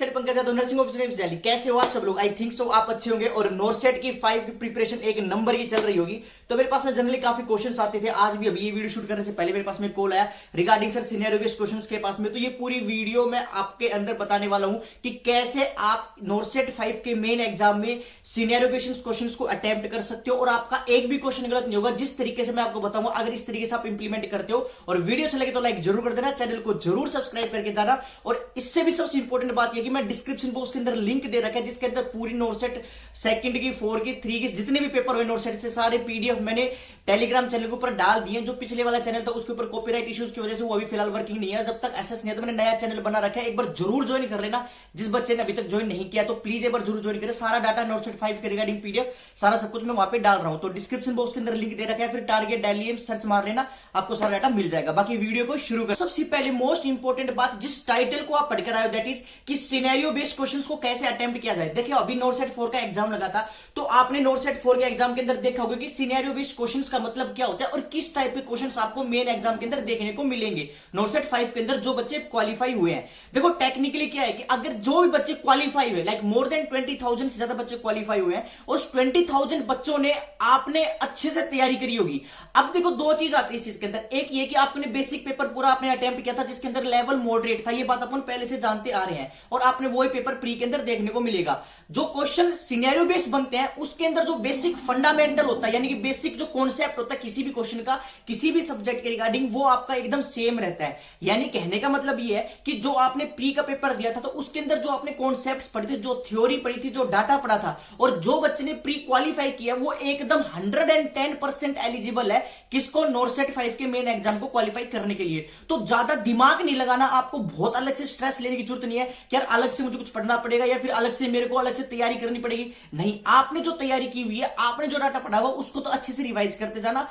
Set Pankaj Yadav nursing officer Delhi. कैसे हो आप सब लोग? आई थिंक सो आप अच्छे होंगे और नोरसेट की 5 की प्रिपरेशन एक नंबर की चल रही होगी। तो मेरे पास में जनरली काफी क्वेश्चंस आते थे। आज भी अभी ये वीडियो शूट करने से पहले मेरे पास में कॉल आया regarding sir scenario based questions के पास में। तो ये पूरी वीडियो मैं आपके अंदर बताने वाला हूं कि कैसे आप नोरसेट 5 के मेन एग्जाम में सिनेरियो बेस्ड क्वेश्चंस को अटेम्प्ट कर सकते हो और आपका एक भी क्वेश्चन गलत नहीं होगा। जिस तरीके से मैं आपको बताऊंगा, अगर इस तरीके से आप इंप्लीमेंट करते हो और वीडियो अच्छा लगे तो लाइक जरूर कर देना, चैनल को जरूर सब्सक्राइब करके जाना। और इससे भी सबसे इंपॉर्टेंट बात यह कि मैं डिस्क्रिप्शन बॉक्स के अंदर लिंक दे रखा है जिसके अंदर पूरी नोरसेट सेकंड की, 4 की, 3 की जितने भी पेपर हुए नोरसेट से सारे पीडीएफ मैंने टेलीग्राम चैनल के ऊपर डाल दिए। जो पिछले वाला चैनल था उसके ऊपर कॉपीराइट इश्यूज की वजह से वो अभी फिलहाल वर्किंग नहीं है। जब तक एसएस नहीं है तो मैंने नया चैनल बना रखा है, एक बार जरूर ज्वाइन कर लेना। जिस बच्चे ने अभी तक ज्वाइन नहीं किया तो प्लीज एक बार जरूर ज्वाइन करें। सारा डाटा नोरसेट 5 के रिगार्डिंग पीडीएफ सारा सब कुछ मैं वहां पे डाल रहा हूं। तो डिस्क्रिप्शन बॉक्स के अंदर लिंक दे रखा है, फिर टारगेट डेली सर्च मार लेना, आपको सारा डाटा मिल जाएगा। बाकी वीडियो को शुरू कर। सबसे पहले मोस्ट इंपोर्टेंट बात, जिस टाइटल को आप पढ़कर आए हो दैट इज कि सिनेरियो बेस्ड क्वेश्चंस को कैसे अटेम्प्ट किया जाए। देखिए अभी नोरसेट 4 का एग्जाम लगा था तो आपने नोरसेट 4 के एग्जाम के अंदर देखा होगा कि सिनेरियो बेस्ड क्वेश्चंस का मतलब क्या होता है और किस टाइप के क्वेश्चंस आपको मेन एग्जाम के अंदर देखने को मिलेंगे नोरसेट 5 के अंदर जो बच्चे क्वालिफाई हुए हैं। देखो टेक्निकली क्या है कि अगर जो भी बच्चे क्वालिफाई हुए, लाइक मोर देन 20,000 से ज्यादा बच्चे क्वालिफाई हुए हैं, उस 20,000 बच्चों ने आपने अच्छे से तैयारी करी होगी। अब देखो दो चीज आती है इस चीज के अंदर। एक ये कि आपने बेसिक पेपर पूरा आपने अटेम्प्ट किया था जिसके अंदर लेवल मॉडरेट था, ये बात अपन पहले से जानते आ रहे हैं, और आपने वही पेपर प्री के अंदर देखने को मिलेगा। जो क्वेश्चन सिनेरियो बेस्ड बनते हैं उसके अंदर जो बेसिक फंडामेंटल होता है, यानी कि बेसिक जो कॉन्सेप्ट होता है किसी भी क्वेश्चन का, किसी भी सब्जेक्ट के रिगार्डिंग, वो आपका एकदम सेम रहता है। यानी कहने का मतलब ये है कि जो आपने प्री का पेपर दिया था तो उसके अंदर जो आपने कॉन्सेप्ट्स पढ़े थे, जो थ्योरी पढ़ी थी, जो डाटा पढ़ा था, और जो बच्चे ने प्री क्वालिफाई किया वो एकदम 110% एलिजिबल है किसको, नोरसेट 5 के मेन एग्जाम को क्वालिफाई करने के लिए। तो ज्यादा दिमाग नहीं लगाना, आपको बहुत अलग से स्ट्रेस लेने की जरूरत नहीं है कि यार अलग से मुझे कुछ पढ़ना पड़ेगा या फिर अलग से मेरे को अलग से तैयारी करनी पड़ेगी। नहीं, आपने जो तैयारी की हुई है, आपने जो डाटा पढ़ा हुआ उसको तो अच्छे से रिवाइज करते जाना,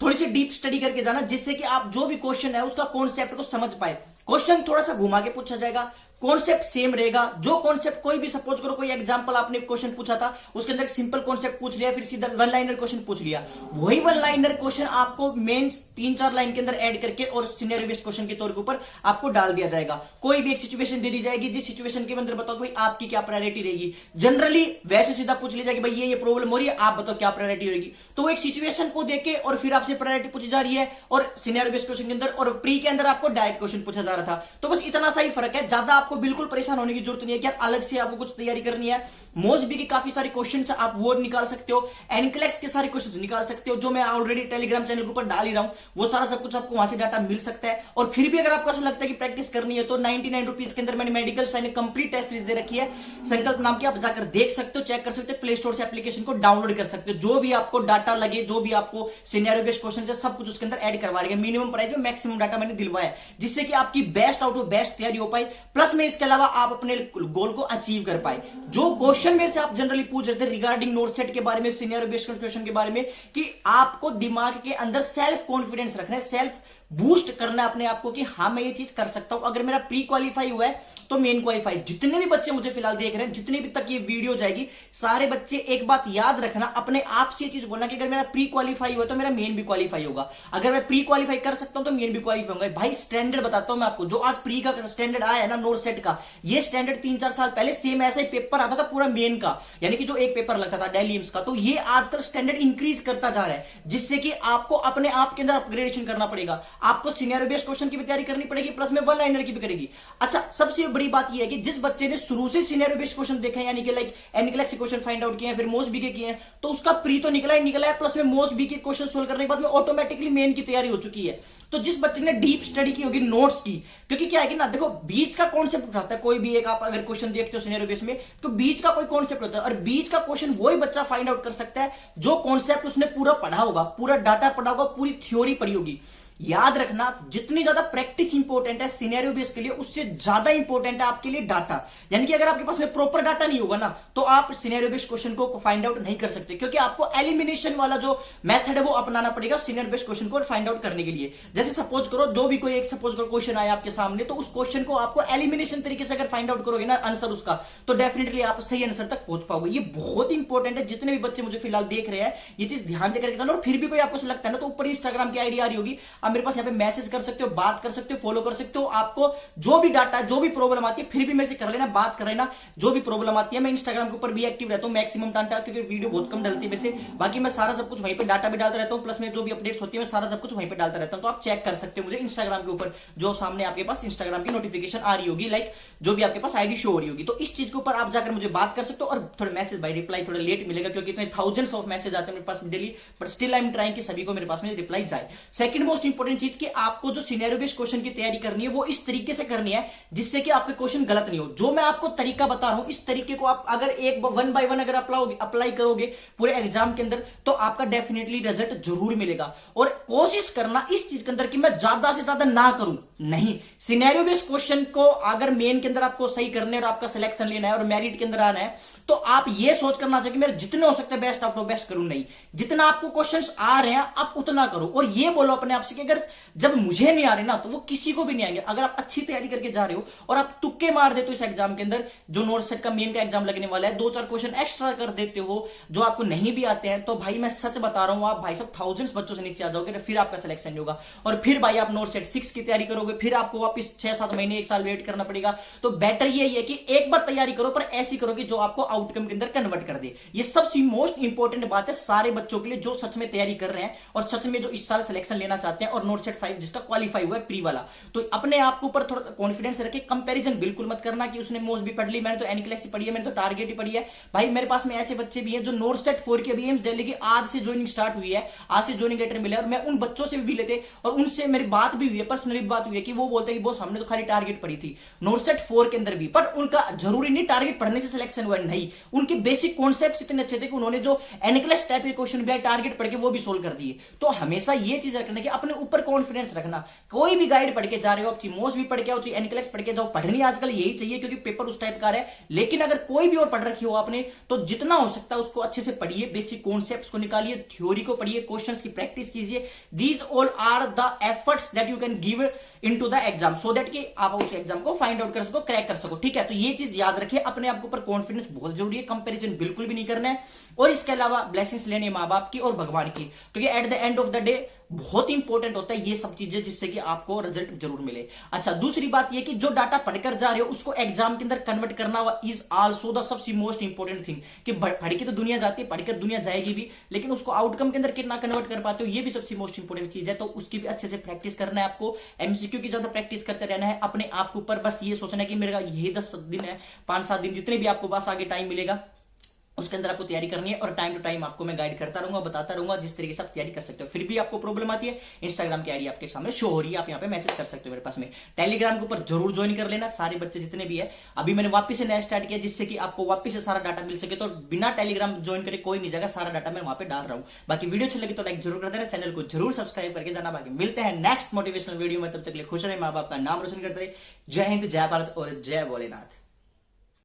थोड़ी सी डीप स्टडी करके जाना, जिससे कि आप जो भी क्वेश्चन है उसका कॉन्सेप्ट को समझ पाए। क्वेश्चन थोड़ा सा घुमा के पूछा जाएगा, कॉन्सेप्ट सेम रहेगा। जो कॉन्सेप्ट कोई भी, सपोज करो कोई एग्जांपल आपने क्वेश्चन पूछा था, उसके अंदर सिंपल कॉन्सेप्ट पूछ लिया, फिर सीधा वन लाइनर क्वेश्चन पूछ लिया, वही वन लाइनर क्वेश्चन आपको मेन 3-4 लाइन के अंदर ऐड करके और सिनेरियो बेस्ड क्वेश्चन के तौर के ऊपर आपको डाल दिया जाएगा। कोई भी एक सिचुएशन दे दी जाएगी, जिस सिचुएशन के अंदर बताओ भाई आपकी क्या प्रायोरिटी रहेगी। जनरली वैसे सीधा पूछ लिया जाएगा भाई ये प्रॉब्लम हो रही है, आप बताओ क्या प्रायोरिटी रहेगी। तो एक सिचुएशन को देके और फिर आपसे प्रायोरिटी पूछी जा रही है, और सिनेरियो बेस्ड क्वेश्चन के अंदर और प्री के अंदर आपको डायरेक्ट क्वेश्चन पूछा जा रहा था। तो बस इतना सा ही फर्क है, ज्यादा आपको बिल्कुल परेशान होने की जरूरत नहीं है कि यार अलग से आपको कुछ तैयारी करनी है। मोस्टबी के काफी सारे क्वेश्चंस आप वो निकाल सकते हो, एनक्लेक्स के सारे क्वेश्चंस निकाल सकते हो, जो मैं ऑलरेडी टेलीग्राम चैनल के ऊपर डाल ही रहा हूं, वो सारा सब कुछ आपको वहां से डाटा मिल सकता है। और फिर भी अगर आपको ऐसा लगता है कि प्रैक्टिस करनी है तो 99 रुपीज के अंदर मैंने medical science complete test series दे रखी है, संकल्प नाम की, आप जाकर देख सकते हो, चेक कर सकते हो, प्ले स्टोर से एप्लीकेशन को डाउनलोड कर सकते हो। जो भी आपको डाटा लगे, जो भी आपको सिनेरियो बेस्ड क्वेश्चन है, सब कुछ उसके अंदर ऐड करवा रही है। मिनिमम प्राइस में मैक्सिमम डाटा मैंने दिलवाया है, जिससे कि आपकी बेस्ट आउट ऑफ बेस्ट तैयारी हो पाई, प्लस में इसके अलावा आप अपने गोल को अचीव कर पाए। जो क्वेश्चन मेरे से आप जनरली पूछ रहे थे रिगार्डिंग नोरसेट के बारे में, सिनेरियो बेस्ड क्वेश्चन के बारे में, कि आपको दिमाग के अंदर सेल्फ कॉन्फिडेंस रखना है, सेल्फ बूस्ट करना है अपने आप को कि हाँ मैं ये चीज कर सकता हूं। अगर मेरा प्री क्वालिफाई हुआ है तो मेन क्वालिफाई। जितने भी बच्चे मुझे फिलहाल देख रहे हैं, जितने भी तक ये वीडियो जाएगी, सारे बच्चे एक बात याद रखना, अपने आप से ये चीज बोलना कि अगर मेरा प्री क्वालिफाई हुआ तो मेरा मेन भी क्वालिफाई होगा। अगर मैं प्री क्वालिफाई कर सकता हूं तो मेन भी क्वालिफाई होगा। भाई स्टैंडर्ड बताता हूं मैं आपको, जो आज प्री का स्टैंडर्ड आया है ना नोरसेट का, ये स्टैंडर्ड 3-4 साल पहले सेम ऐसा ही पेपर आता था पूरा मेन का, यानी कि जो एक पेपर लगता था डेली एम्स का। तो ये आजकल स्टैंडर्ड इंक्रीज करता जा रहा है, जिससे कि आपको अपने आप के अंदर अपग्रेडेशन करना पड़ेगा। आपको सिनेरियो बेस्ड क्वेश्चन की भी तैयारी करनी पड़ेगी, प्लस में वन लाइनर की भी करेगी। अच्छा, सबसे बड़ी बात यह है कि जिस बच्चे ने शुरू से सिनेरियो बेस्ड क्वेश्चन देखे हैं, यानी कि like NCLEX question find out किए हैं, फिर मोस्ट बीके किए हैं, तो उसका प्री तो निकला ही निकला है, प्लस में मोस्ट बीके क्वेश्चन सोल्व करने के बाद में ऑटोमेटिकली मेन की तैयारी हो चुकी है। तो जिस बच्चे ने डीप स्टडी की होगी नोट्स की, क्योंकि क्या है कि ना देखो बीच का कॉन्सेप्ट उठाता है कोई भी एक, आप अगर क्वेश्चन देखते हो सिनेरियो बेस्ड में तो बीच का कोई कॉन्सेप्ट होता है, और बीच का क्वेश्चन वही बच्चा फाइंड आउट कर सकता है जो कॉन्सेप्ट उसने पूरा पढ़ा होगा, पूरा डाटा पढ़ा होगा, पूरी थ्योरी पढ़ी होगी। याद रखना, जितनी ज्यादा प्रैक्टिस इंपॉर्टेंट है सिनेरियो बेस्ड के लिए, उससे ज्यादा इंपॉर्टेंट है आपके लिए डाटा। यानी कि अगर आपके पास में प्रॉपर डाटा नहीं होगा ना तो आप सिनेरियो बेस्ड क्वेश्चन को फाइंड आउट नहीं कर सकते, क्योंकि आपको एलिमिनेशन वाला जो मेथड है वो अपनाना पड़ेगा सिनेरियो बेस्ड क्वेश्चन को फाइंड आउट करने के लिए। जैसे सपोज करो जो भी कोई एक सपोज करो क्वेश्चन आया आपके सामने, तो उस क्वेश्चन को आपको एलिमिनेशन तरीके से अगर फाइंड आउट करोगे ना आंसर उसका, तो डेफिनेटली आप सही आंसर तक पहुंच पाओगे। ये बहुत इंपॉर्टेंट है। जितने भी बच्चे मुझे फिलहाल देख रहे हैं ये चीज ध्यान देकर के चलो। और फिर भी कोई आपको लगता है ना, तो ऊपर इंस्टाग्राम की आईडी आ रही होगी, आप मेरे पास यहाँ पे मैसेज कर सकते हो, बात कर सकते हो, फॉलो कर सकते हो। आपको जो भी डाटा है, जो भी प्रॉब्लम आती है, फिर भी मेरे से कर लेना, बात कर लेना, जो भी प्रॉब्लम आती है। मैं इंस्टाग्राम के ऊपर भी एक्टिव रहता हूँ मैक्सिमम टाइम, क्योंकि वीडियो बहुत कम डलती है मेरे से। बाकी मैं सारा सब कुछ वहीं पे डाटा भी डालता रहता हूँ, प्लस में जो भी अपडेट्स होती है मैं सारा सब कुछ वहीं पे डालता रहता हूँ। तो आप चेक कर सकते हो मुझे इंस्टाग्राम के ऊपर, जो सामने आपके पास इंस्टाग्राम की नोटिफिकेशन आ रही होगी, लाइक जो भी आपके पास आईडी शो हो रही होगी। तो इस चीज के ऊपर आप जाकर मुझे बात कर सकते हो। और थोड़ा मैसेज बाय रिप्लाई थोड़ा लेट मिलेगा, क्योंकि इतने थाउजेंड्स ऑफ मैसेज आते हैं मेरे पास daily, but still I am trying कि सभी को मेरे पास में रिप्लाई जाए। सेकंड मोस्ट इंपोर्टेंट चीज कि आपको जो सिनेरियो बेस्ड क्वेश्चन की तैयारी करनी है वो इस तरीके से करनी है जिससे कि आपके क्वेश्चन गलत नहीं हो। जो मैं आपको तरीका बता रहा हूं, इस तरीके को आप अगर एक वन बाय वन अगर अप्लाई करोगे पूरे एग्जाम के अंदर, तो आपका डेफिनेटली रिजल्ट जरूर मिलेगा। और कोशिश करना इस चीज के अंदर कि मैं ज्यादा से ज्यादा ना करूं, नहीं, सिनेरियो बेस्ड क्वेश्चन को अगर मेन के अंदर आपको सही करने और आपका सिलेक्शन लेना है और मेरिट के अंदर आना है, तो आप ये सोच करना चाहिए कि मेरे जितने हो सकते हैं बेस्ट ऑफ बेस्ट करूं। नहीं, जितना आपको क्वेश्चंस आ रहे हैं आप उतना करो। और ये बोलो अपने आप से कि अगर जब मुझे नहीं आ रहे ना, तो वो किसी को भी नहीं आएंगे। अगर आप अच्छी तैयारी करके जा रहे हो और आप तुक्के मार देते हो इस एग्जाम के अंदर, जो नॉर्थ सेट का मेन का एग्जाम लगने वाला है, 2-4 क्वेश्चन एक्स्ट्रा कर देते हो जो आपको नहीं भी आते हैं, तो भाई मैं सच बता रहा हूं, आप भाई सब थाउजेंड्स बच्चों से नीचे आ जाओगे, फिर आपका सिलेक्शन नहीं होगा। और फिर भाई आप नॉर्थ सेट 6 की तैयारी करोगे, फिर आपको वापस 6-7 महीने 1 साल वेट करना पड़ेगा। तो बेटर यही है कि एक बार तैयारी करो, पर ऐसी करो कि जो आपको आउटकम के अंदर कन्वर्ट कर दे। ये सबसे मोस्ट इंपॉर्टेंट बात है सारे बच्चों के लिए जो सच में तैयारी कर रहे हैं और सच में जो इस साल सिलेक्शन लेना चाहते हैं और नॉर्थ सेट 5 जिसका क्वालिफाई हुआ है प्री वाला। तो अपने आप के ऊपर थोड़ा कॉन्फिडेंस रखे, कंपैरिजन बिल्कुल मत करना कि उसने मोस्ट भी पढ़ ली, मैंने तो एनक्लेक्स ही पढ़ी है, मैंने तो टारगेट ही पढ़ी है। भाई मेरे पास में ऐसे बच्चे भी हैं जो नॉर्थ सेट 4 की अभी एम्स दिल्ली की आज से ज्वाइनिंग स्टार्ट हुई है, आज से ज्वाइनिंग लेटर मिला, और मैं उन बच्चों से भी लेते और उनसे मेरी बात भी हुई है, पर्सनली बात हुई है, कि वो बोलते हैं कि बॉस हमने तो खाली टारगेट पढ़ी थी नॉर्थ सेट 4 के अंदर भी, पर उनका जरूरी नहीं टारगेट पढ़ने से सिलेक्शन हुआ, नहीं, उनके बेसिक कॉन्सेप्ट्स इतने अच्छे थे कि उन्होंने जो एनक्लेक्स टाइप के क्वेश्चन भी टारगेट पढ़ के वो भी सोल्व कर दिए। तो हमेशा ये चीज रखना कि अपने ऊपर कॉन्फिडेंस रखना। कोई भी गाइड पढ़ के जा रहे हो, आप चिमोस भी पढ़ के आओ, एनक्लेक्स पढ़ के जाओ, पढ़नी आजकल यही चाहिए क्योंकि पेपर उस टाइप का है। लेकिन अगर कोई भी और पढ़ रखी हो आपने, तो जितना हो सकता है उसको अच्छे से पढ़िए, बेसिक कॉन्सेप्ट्स को निकालिए, थ्योरी को पढ़िए, क्वेश्चंस की प्रैक्टिस कीजिए। These all are the efforts that you can give into the exam, so that कि आप उस एग्जाम को फाइंड आउट कर सको, क्रैक कर सको। ठीक है, तो ये चीज याद रखिए, अपने आप के ऊपर कॉन्फिडेंस बहुत जरूरी है, कंपैरिजन बिल्कुल भी नहीं करना है। और इसके अलावा ब्लेसिंग्स लेनी है माँ बाप की और भगवान की, क्योंकि at the end of the day बहुत इंपॉर्टेंट होता है ये सब चीजें, जिससे कि आपको रिजल्ट जरूर मिले। अच्छा, दूसरी बात ये कि जो डाटा पढ़कर जा रहे हो उसको एग्जाम के अंदर कन्वर्ट करना इज आल्सो द सबसे मोस्ट इंपॉर्टेंट थिंग। कि पढ़ के तो दुनिया जाती है, पढ़कर दुनिया जाएगी भी, लेकिन उसको आउटकम के अंदर कितना कन्वर्ट कर पाते हो ये भी सबसे मोस्ट इंपॉर्टेंट चीज है। तो उसकी भी अच्छे से प्रैक्टिस करना है आपको, एमसीक्यू की ज्यादा प्रैक्टिस करते रहना है अपने आप के ऊपर। बस ये सोचना है कि मेरा यही 10 दिन है, 5-7 दिन जितने भी आपको पास आगे टाइम मिलेगा उसके अंदर आपको तैयारी करनी है, और टाइम टू टाइम आपको मैं गाइड करता रहूंगा, बताता रहूंगा जिस तरीके से आप तैयारी कर सकते हो। फिर भी आपको प्रॉब्लम आती है, इंस्टाग्राम की आईडी आपके सामने शो हो रही है, आप यहाँ पे मैसेज कर सकते हो मेरे पास में। टेलीग्राम के ऊपर जरूर ज्वाइन कर लेना सारे बच्चे जितने भी है। अभी मैंने वापस से नया स्टार्ट किया जिससे कि आपको वापस से सारा डाटा मिल सके, तो बिना टेलीग्राम ज्वाइन करे कोई नहीं जाएगा, सारा डाटा मैं वहां पे डाल रहा हूँ। बाकी वीडियो अच्छी लगी तो लाइक जरूर कर देना, चैनल को जरूर सब्सक्राइब करके जाना। बाकी मिलते हैं नेक्स्ट मोटिवेशनल वीडियो में, तब तक खुश रहे, माँ बाप का नाम रोशन करते रहे। जय हिंद, जय भारत और जय भोलेनाथ।